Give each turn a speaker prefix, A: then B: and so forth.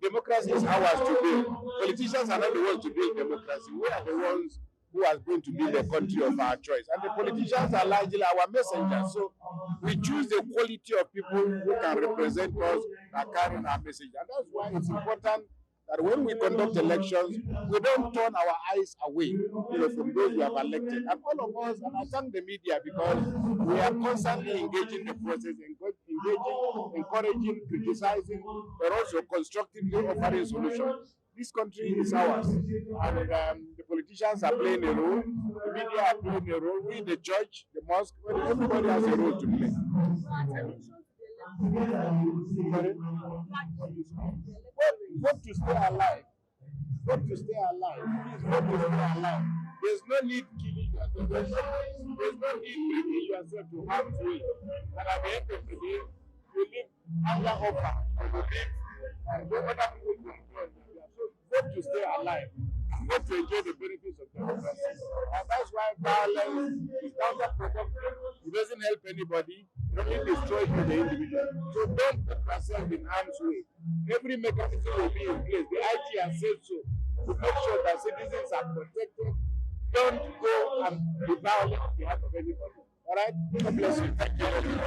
A: democracy is ours to build. Politicians are not the ones to build democracy. We are the ones who are going to build a country of our choice. And the politicians are largely our messengers. So we choose the quality of people who can represent us and carry our message. And that's why it's important that when we conduct elections, we don't turn our eyes away, from those we have elected. And all of us, and I thank the media because we are constantly engaging the process, encouraging, criticizing, but also constructively offering solutions. This country is ours, and the politicians are playing a role, the media are playing a role, we, the church, the mosque, everybody has a role to play. Vote to stay alive. Vote to stay alive. Please vote to stay alive. There's no need killing yourself. There's no need bringing yourself to harm's way. And at the end of the day, you live under offer. You live and the other people will enjoy. So vote to stay alive. Vote to enjoy the benefits of democracy. And that's why violence is counterproductive. It doesn't help anybody. It only destroys the individual. So don't put yourself in harm's way. Every mechanism will be in place. The IG has said so. To make sure that citizens are protected. Don't go and be violent on behalf of anybody. All right? God bless you. Thank you very much.